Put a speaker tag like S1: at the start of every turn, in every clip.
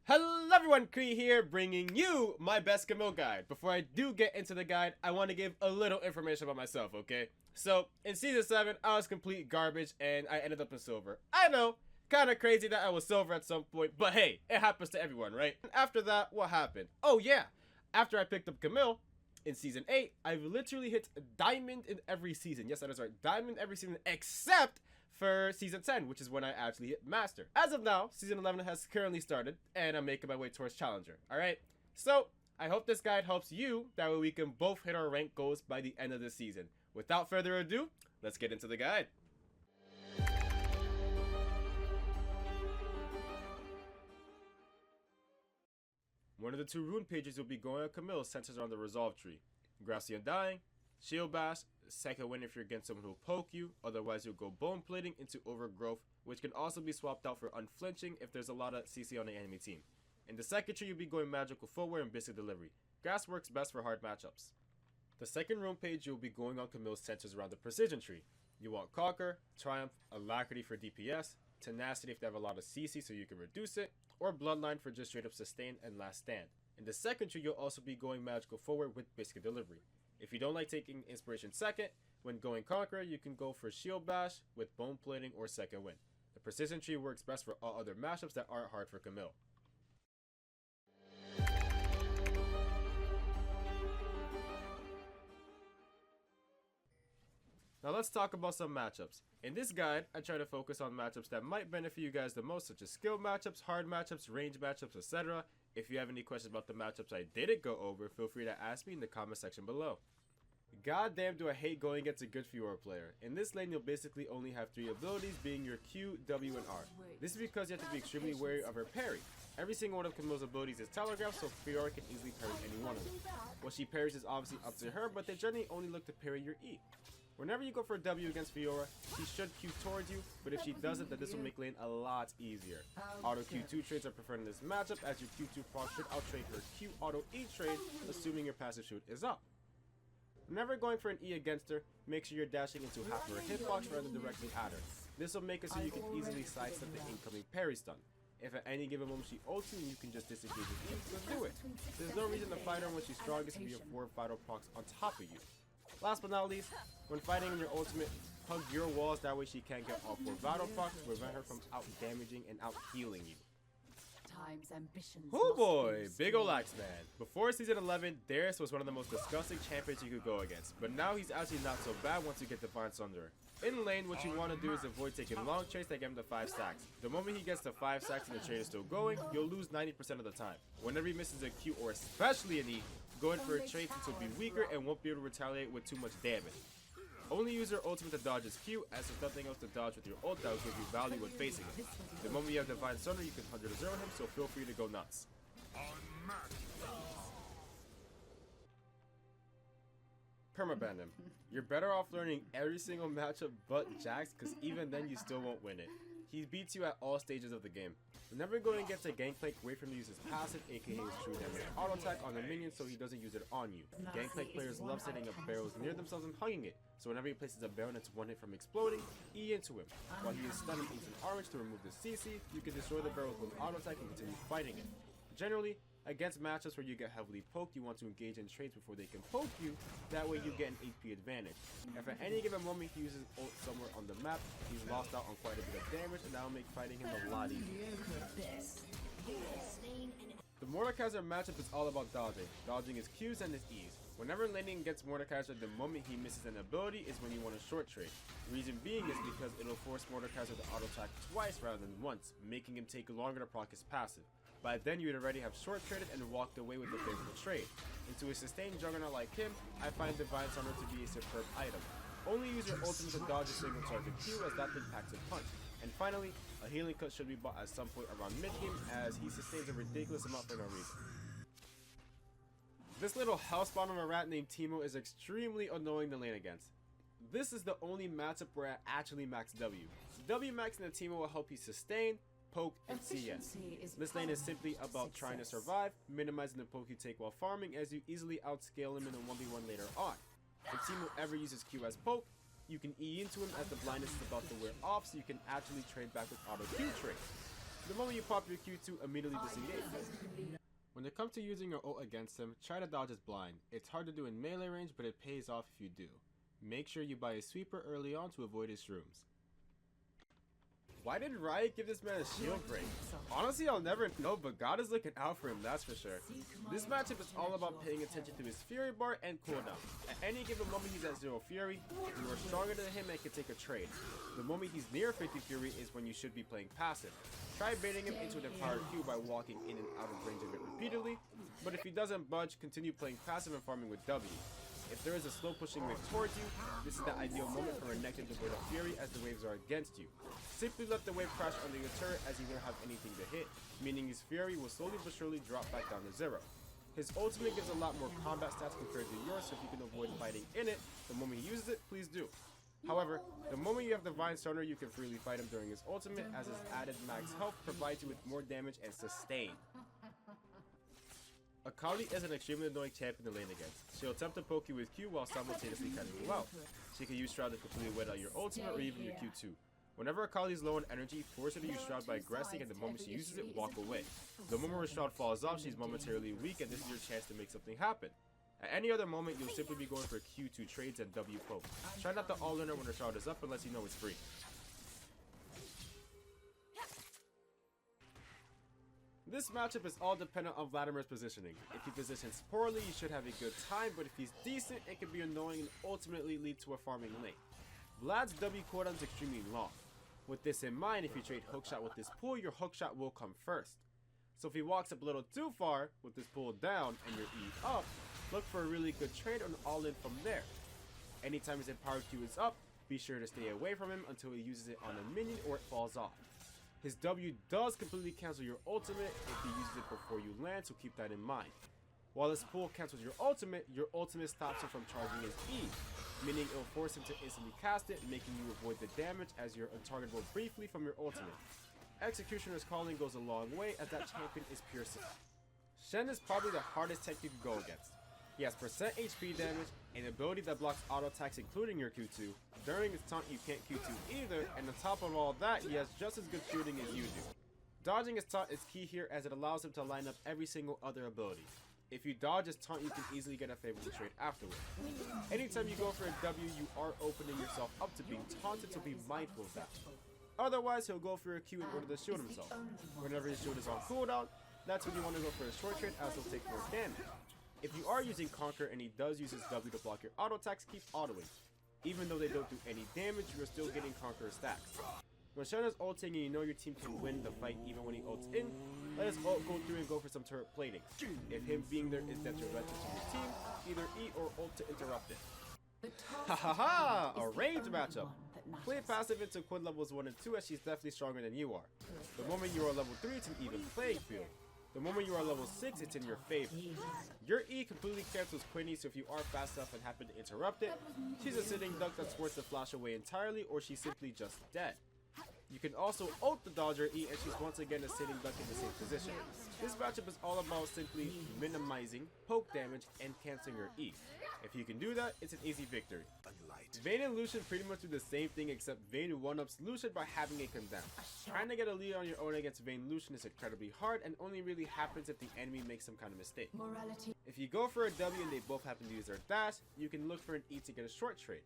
S1: Hello everyone, Cree here, bringing you my best Camille guide. Before I do get into the guide, I want to give a little information about myself, okay? So, in Season 7, I was complete garbage and I ended up in silver. I know, kinda crazy that I was silver at some point, but hey, it happens to everyone, right? And after that, what happened? Oh yeah, after I picked up Camille, in Season 8, I've literally hit diamond in every season. Yes, that is right, diamond every season except for Season 10, which is when I actually hit Master. As of now, Season 11 has currently started, and I'm making my way towards Challenger, alright? So, I hope this guide helps you, that way we can both hit our rank goals by the end of the season. Without further ado, let's get into the guide. One of the two rune pages you'll be going on Camille centers around the Resolve tree. Grassy Undying, Shield Bash, second win if you're against someone who'll poke you, otherwise you'll go Bone Plating into Overgrowth, which can also be swapped out for Unflinching if there's a lot of CC on the enemy team. In the second tree you'll be going Magical Footwear and Biscuit Delivery. Grass works best for hard matchups. The second rune page you'll be going on Camille centers around the Precision tree. You want Conquer, Triumph, Alacrity for DPS, Tenacity if they have a lot of CC so you can reduce it, or Bloodline for just straight up Sustain and Last Stand. In the second tree you'll also be going Magical Forward with Biscuit Delivery. If you don't like taking Inspiration second, when going Conqueror you can go for Shield Bash with Bone Plating or Second Wind. The Precision tree works best for all other matchups that aren't hard for Camille. Now let's talk about some matchups. In this guide, I try to focus on matchups that might benefit you guys the most, such as skill matchups, hard matchups, range matchups, etc. If you have any questions about the matchups I didn't go over, feel free to ask me in the comment section below. Goddamn do I hate going against a good Fiora player. In this lane you'll basically only have 3 abilities, being your Q, W, and R. This is because you have to be extremely wary of her parry. Every single one of Camille's abilities is telegraphed, so Fiora can easily parry any one of them. What she parries is obviously up to her, but they generally only look to parry your E. Whenever you go for a W against Fiora, she should Q towards you, but if she doesn't, then this will make lane a lot easier. Auto Q2 trades are preferred in this matchup, as your Q2 proc should outtrade her Q auto E trade, assuming your passive shoot is up. Whenever going for an E against her, make sure you're dashing into half of her hitbox rather than directly at her. This will make it so you can easily sidestep the incoming parry stun. If at any given moment she ults you and you can just disengage with E, then do it. There's no reason to fight her when she's strongest if you have 4 vital procs on top of you. Last but not least, when fighting in your ultimate, hug your walls, that way she can't get all 4 vital procs to prevent her from out damaging and out healing you. Oh boy, big ol' Axeman. Before Season 11, Darius was one of the most disgusting champions you could go against, but now he's actually not so bad once you get Divine Sunder. In lane, what you want to do is avoid taking long trades that get him to 5 stacks. The moment he gets to 5 stacks and the trade is still going, you'll lose 90% of the time. Whenever he misses a Q or especially an E, go in for a trade since he'll be weaker and won't be able to retaliate with too much damage. Only use your ultimate to dodge his Q, as there's nothing else to dodge with your ult that will give you value when facing him. The moment you have Divine Sunder, you can 100-0 him, so feel free to go nuts. Permaban him. You're better off learning every single matchup but Jax, because even then you still won't win it. He beats you at all stages of the game. Whenever going against a Gangplank, wait for him to use his passive, aka his true damage auto attack on the minion so he doesn't use it on you. Gangplank players love setting up barrels near themselves and hugging it, so whenever he places a barrel that's 1 hit from exploding, E into him. While he is stunned and instant orange to remove the CC, you can destroy the barrel with auto attack and continue fighting it. Generally, against matchups where you get heavily poked, you want to engage in trades before they can poke you, that way you get an HP advantage. If at any given moment he uses ult somewhere on the map, he's lost out on quite a bit of damage, and that will make fighting him a lot easier. The Mordekaiser matchup is all about dodging his Qs and his Es. Whenever laning against Mordekaiser, the moment he misses an ability is when you want a short trade. Reason being is because it'll force Mordekaiser to auto attack twice rather than once, making him take longer to proc his passive. By then you'd already have short traded and walked away with a favorable trade. Into a sustained juggernaut like him, I find Divine Sunder to be a superb item. Only use your ultimate to dodge a single target Q, as that thing packs a punch. And finally, a healing cut should be bought at some point around mid game, as he sustains a ridiculous amount for no reason. This little house spawn of a rat named Teemo is extremely annoying to lane against. This is the only matchup where I actually max W. W maxing the Teemo will help you sustain, poke, and CS. This lane is simply about trying to survive, minimizing the poke you take while farming, as you easily outscale him in a 1v1 later on. If Teemo ever uses Q as poke, you can E into him as the blindness is about to wear off, so you can actually trade back with auto Q trade. The moment you pop your Q2, immediately disengage. When it comes to using your ult against him, try to dodge his blind. It's hard to do in melee range, but it pays off if you do. Make sure you buy a sweeper early on to avoid his shrooms. Why did Riot give this man a shield break? Honestly, I'll never know, but God is looking out for him, that's for sure. This matchup is all about paying attention to his Fury bar and cooldown. At any given moment he's at 0 Fury, you are stronger than him and can take a trade. The moment he's near 50 Fury is when you should be playing passive. Try baiting him into an empowered Q by walking in and out of range of it repeatedly, but if he doesn't budge, continue playing passive and farming with W. If there is a slow pushing wave towards you, this is the ideal moment for Renekton to avoid a Fury as the waves are against you. Simply let the wave crash under your turret as he won't have anything to hit, meaning his Fury will slowly but surely drop back down to 0. His ultimate gives a lot more combat stats compared to yours, so if you can avoid fighting in it, the moment he uses it, please do. However, the moment you have Divine Stoner, you can freely fight him during his ultimate, as his added max health provides you with more damage and sustain. Akali is an extremely annoying champion to lane against. She'll attempt to poke you with Q while simultaneously cutting you out. She can use Shroud to completely wet out your ultimate or even your Q2. Whenever Akali is low on energy, force her to use Shroud by aggressing, and the moment she uses it, walk away. The moment her Shroud falls off, she's momentarily weak, and this is your chance to make something happen. At any other moment, you'll simply be going for Q2 trades and W poke. Try not to all-in her when her Shroud is up unless you know it's free. This matchup is all dependent on Vladimir's positioning. If he positions poorly, you should have a good time, but if he's decent, it can be annoying and ultimately lead to a farming lane. Vlad's W cooldown is extremely long. With this in mind, if you trade hookshot with this pool, your hookshot will come first. So if he walks up a little too far with this pool down and your E up, look for a really good trade and all in from there. Anytime his empowered Q is up, be sure to stay away from him until he uses it on a minion or it falls off. His W does completely cancel your ultimate if he uses it before you land, so keep that in mind. While this pool cancels your ultimate stops him from charging his E, meaning it will force him to instantly cast it, making you avoid the damage as you're untargetable briefly from your ultimate. Executioner's Calling goes a long way as that champion is piercing. Shen is probably the hardest tech you can go against. He has percent HP damage, an ability that blocks auto attacks including your Q2. During his taunt you can't Q2 either, and on top of all that, he has just as good shooting as you do. Dodging his taunt is key here as it allows him to line up every single other ability. If you dodge his taunt, you can easily get a favorable trade afterward. Anytime you go for a W, you are opening yourself up to being taunted, so be mindful of that. Otherwise, he'll go for a Q in order to shield himself. Whenever his shield is on cooldown, that's when you want to go for a short trade as he'll take more damage. If you are using Conquer and he does use his W to block your auto attacks, keep autoing. Even though they don't do any damage, you're still getting Conqueror stacks. When Shen is ulting and you know your team can win the fight even when he ults in, let his ult go through and go for some turret plating. If him being there is detrimental to your team, either E or ult to interrupt it. Ha ha ha! A range matchup! Play passive into Quinn levels 1 and 2 as she's definitely stronger than you are. The moment you are level 3, it's an even playing field. The moment you are level 6, it's in your favor. Your E completely cancels Quinny, so if you are fast enough and happen to interrupt it, she's a sitting duck that's forced to flash away entirely, or she's simply just dead. You can also ult the dodger E, and she's once again a sitting duck in the same position. This matchup is all about simply minimizing poke damage and canceling your E. If you can do that, it's an easy victory. Vayne and Lucian pretty much do the same thing, except Vayne 1-ups Lucian by having it condemned. Trying to get a lead on your own against Vayne Lucian is incredibly hard and only really happens if the enemy makes some kind of mistake. If you go for a W and they both happen to use their dash, you can look for an E to get a short trade.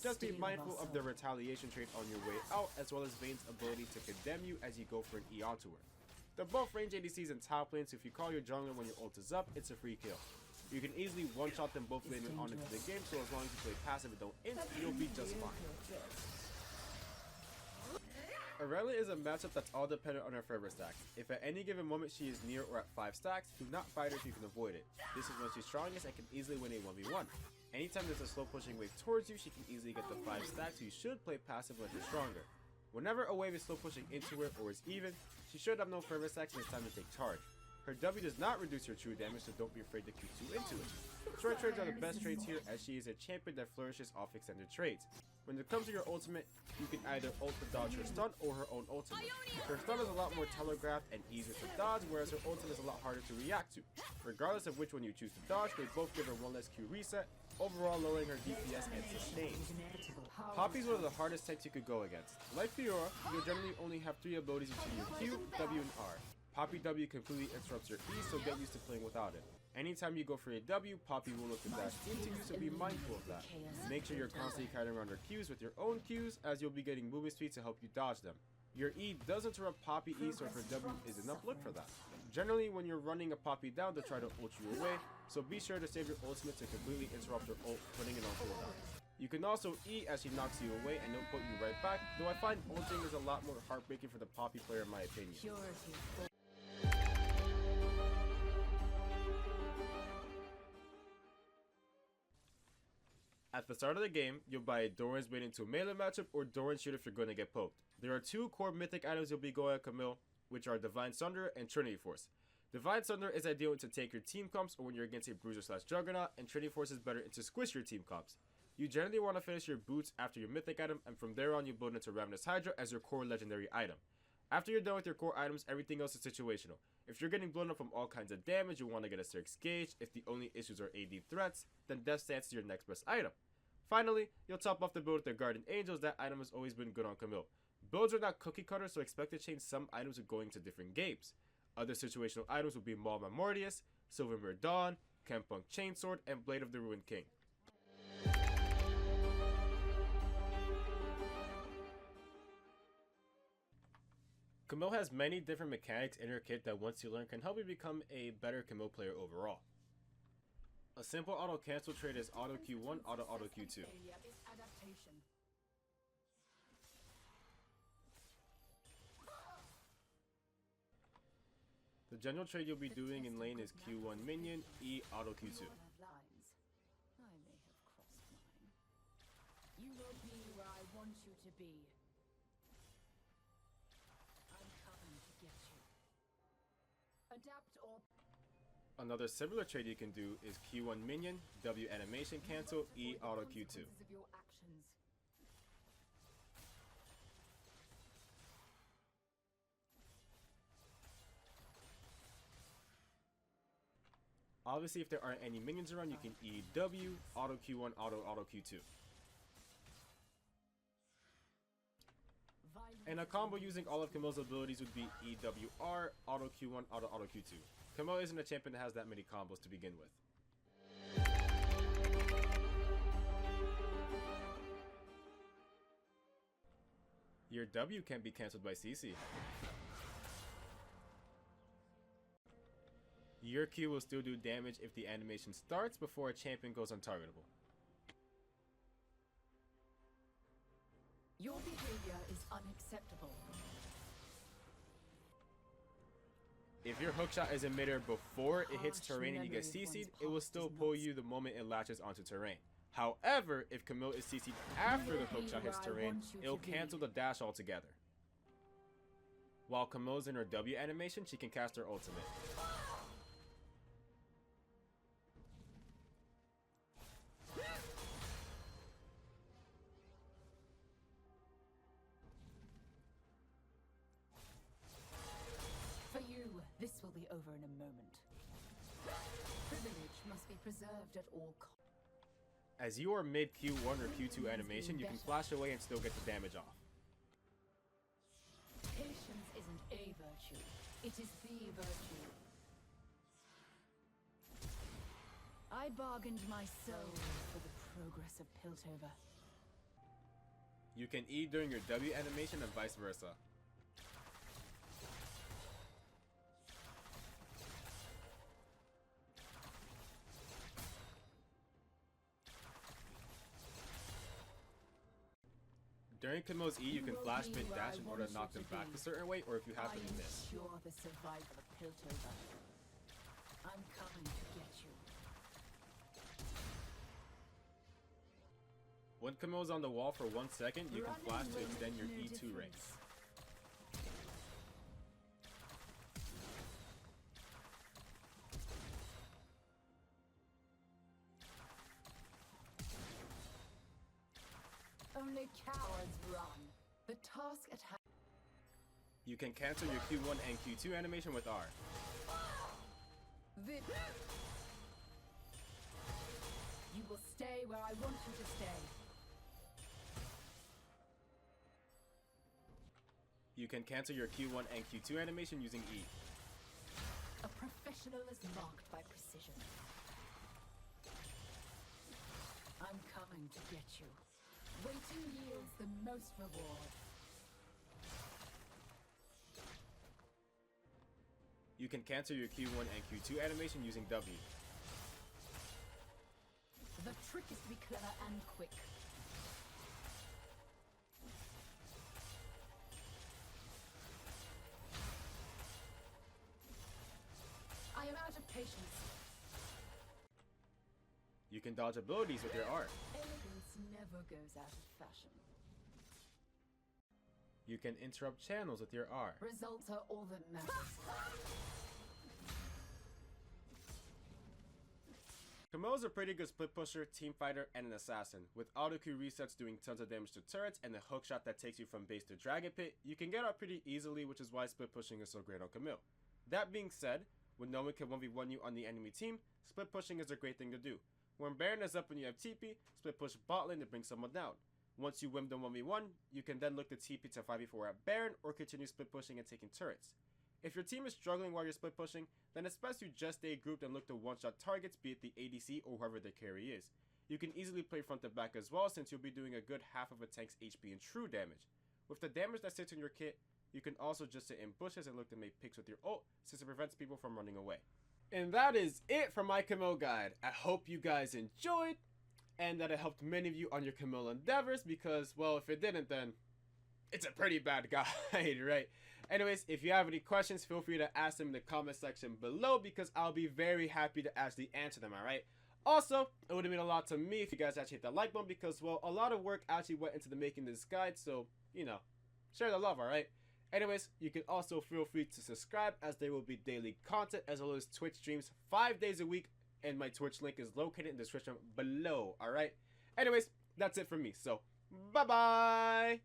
S1: Just be mindful of the retaliation trade on your way out, as well as Vayne's ability to condemn you as you go for an E onto her. They're both range ADCs in top lane, so if you call your jungler when your ult is up, it's a free kill. You can easily one-shot them both later on into the game, so as long as you play passive and don't int, you'll be just fine. Aurelia is a matchup that's all dependent on her forever stacks. If at any given moment she is near or at 5 stacks, do not fight her if you can avoid it. This is when she's strongest and can easily win a 1v1. Anytime there's a slow pushing wave towards you, she can easily get the 5 stacks, so you should play passive when you're stronger. Whenever a wave is slow pushing into her or is even, she should have no forever stacks and it's time to take charge. Her W does not reduce your true damage, so don't be afraid to Q2 into it. Short trades are the best trades here, as she is a champion that flourishes off extended trades. When it comes to your ultimate, you can either ult to dodge her stun or her own ultimate. Her stun is a lot more telegraphed and easier to dodge, whereas her ultimate is a lot harder to react to. Regardless of which one you choose to dodge, they both give her one less Q reset, overall lowering her DPS and sustain. Poppy is one of the hardest tanks you could go against. Like Fiora, you'll generally only have 3 abilities between your Q, W, and R. Poppy W completely interrupts your E, so get used to playing without it. Anytime you go for a W, Poppy will look to dash into you, so be mindful of that. Make sure you're constantly carrying around her Qs with your own Qs, as you'll be getting movement speed to help you dodge them. Your E does interrupt Poppy E, so if her W is enough, look for that. Generally, when you're running a Poppy down, they'll try to ult you away, so be sure to save your ultimate to completely interrupt her ult, putting it on cooldown. You can also E as she knocks you away and it'll put you right back, though I find ulting is a lot more heartbreaking for the Poppy player in my opinion. At the start of the game, you'll buy a Doran's Bait into a melee matchup or Doran's Shield if you're going to get poked. There are 2 core mythic items you'll be going at Camille, which are Divine Sunder and Trinity Force. Divine Sunder is ideal to take your team comps or when you're against a Bruiser/Juggernaut, and Trinity Force is better to squish your team comps. You generally want to finish your boots after your mythic item, and from there on you build into Ravenous Hydra as your core legendary item. After you're done with your core items, everything else is situational. If you're getting blown up from all kinds of damage, you want to get a Cirque's Gauge. If the only issues are AD threats, then Death Stance is your next best item. Finally, you'll top off the build with their Guardian Angels. That item has always been good on Camille. Builds are not cookie cutter, so expect to change some items with going to different games. Other situational items will be Maul Mortius, Silvermere Dawn, Kempunk Chainsword, and Blade of the Ruined King. Camille has many different mechanics in her kit that once you learn can help you become a better Camille player overall. A simple auto cancel trade is auto Q1, auto Q2. The general trade you'll be doing in lane is Q1 minion, E auto Q2.
S2: You will be where I want you to be. I'm coming to get you. Adapt or
S1: Another similar trade you can do is Q1 minion, W animation cancel, E auto Q2.
S2: of your actions.
S1: Obviously, if there aren't any minions around, you can E W, auto Q1, auto Q2. And a combo using all of Camille's abilities would be EWR, auto Q1, auto Q2. Camille isn't a champion that has that many combos to begin with. Your W can be cancelled by CC. Your Q will still do damage if the animation starts before a champion goes untargetable.
S2: Your behavior is unacceptable.
S1: If your hookshot is in midair before it hits terrain and you get CC'd, it will still pull you the moment it latches onto terrain. However, if Camille is CC'd after the hookshot hits terrain, it'll cancel the dash altogether. While Camille's in her W animation, she can cast her ultimate.
S2: For you, this will be over in a moment. Privilege must be preserved at all costs.
S1: As you are mid Q1 or Q2 animation, you can flash away and still get the damage off.
S2: Patience isn't a virtue, it is the virtue. I bargained my soul for the progress of Piltover.
S1: You can E during your W animation and vice versa. During Camille's E, you can flash mid dash in order to knock them back a certain way, or if you happen to miss.
S2: I am sure the survival of Piltover. I'm coming to get you.
S1: When Camille's on the wall for 1 second, you can flash to extend your E2 range.
S2: Only cowards run. The task at hand.
S1: You can cancel your Q1 and Q2 animation with R.
S2: stay where I want you to stay.
S1: You can cancel your Q1 and Q2 animation using E.
S2: A professional is marked by precision. I'm coming to get you. Waiting yields the most reward.
S1: You can cancel your Q1 and Q2 animation using W.
S2: The trick is to be clever and quick. I am out of patience.
S1: You can dodge abilities with your R.
S2: Elegance never goes out of fashion.
S1: You can interrupt channels with your R.
S2: Results are all that matters.
S1: Camille's a pretty good split pusher, team fighter, and an assassin. With auto Q resets doing tons of damage to turrets and a hook shot that takes you from base to dragon pit, you can get out pretty easily, which is why split pushing is so great on Camille. That being said, when no one can 1v1 you on the enemy team, split pushing is a great thing to do. When Baron is up and you have TP, split push bot lane to bring someone down. Once you win them 1v1, you can then look to TP to 5v4 at Baron or continue split pushing and taking turrets. If your team is struggling while you're split pushing, then it's best you just stay grouped and look to one-shot targets, be it the ADC or whoever the carry is. You can easily play front to back as well, since you'll be doing a good half of a tank's HP in true damage. With the damage that sits in your kit, you can also just sit in bushes and look to make picks with your ult, since it prevents people from running away. And that is it for my Camille guide. I hope you guys enjoyed, and that it helped many of you on your Camille endeavors, because, well, if it didn't, then it's a pretty bad guide, right? Anyways, if you have any questions, feel free to ask them in the comment section below, because I'll be very happy to actually answer them, alright? Also, it would have mean a lot to me if you guys actually hit that like button, because, well, a lot of work actually went into the making this guide, so, you know, share the love, alright? Anyways, you can also feel free to subscribe, as there will be daily content as well as Twitch streams 5 days a week, and my Twitch link is located in the description below, alright? Anyways, that's it for me, so bye-bye!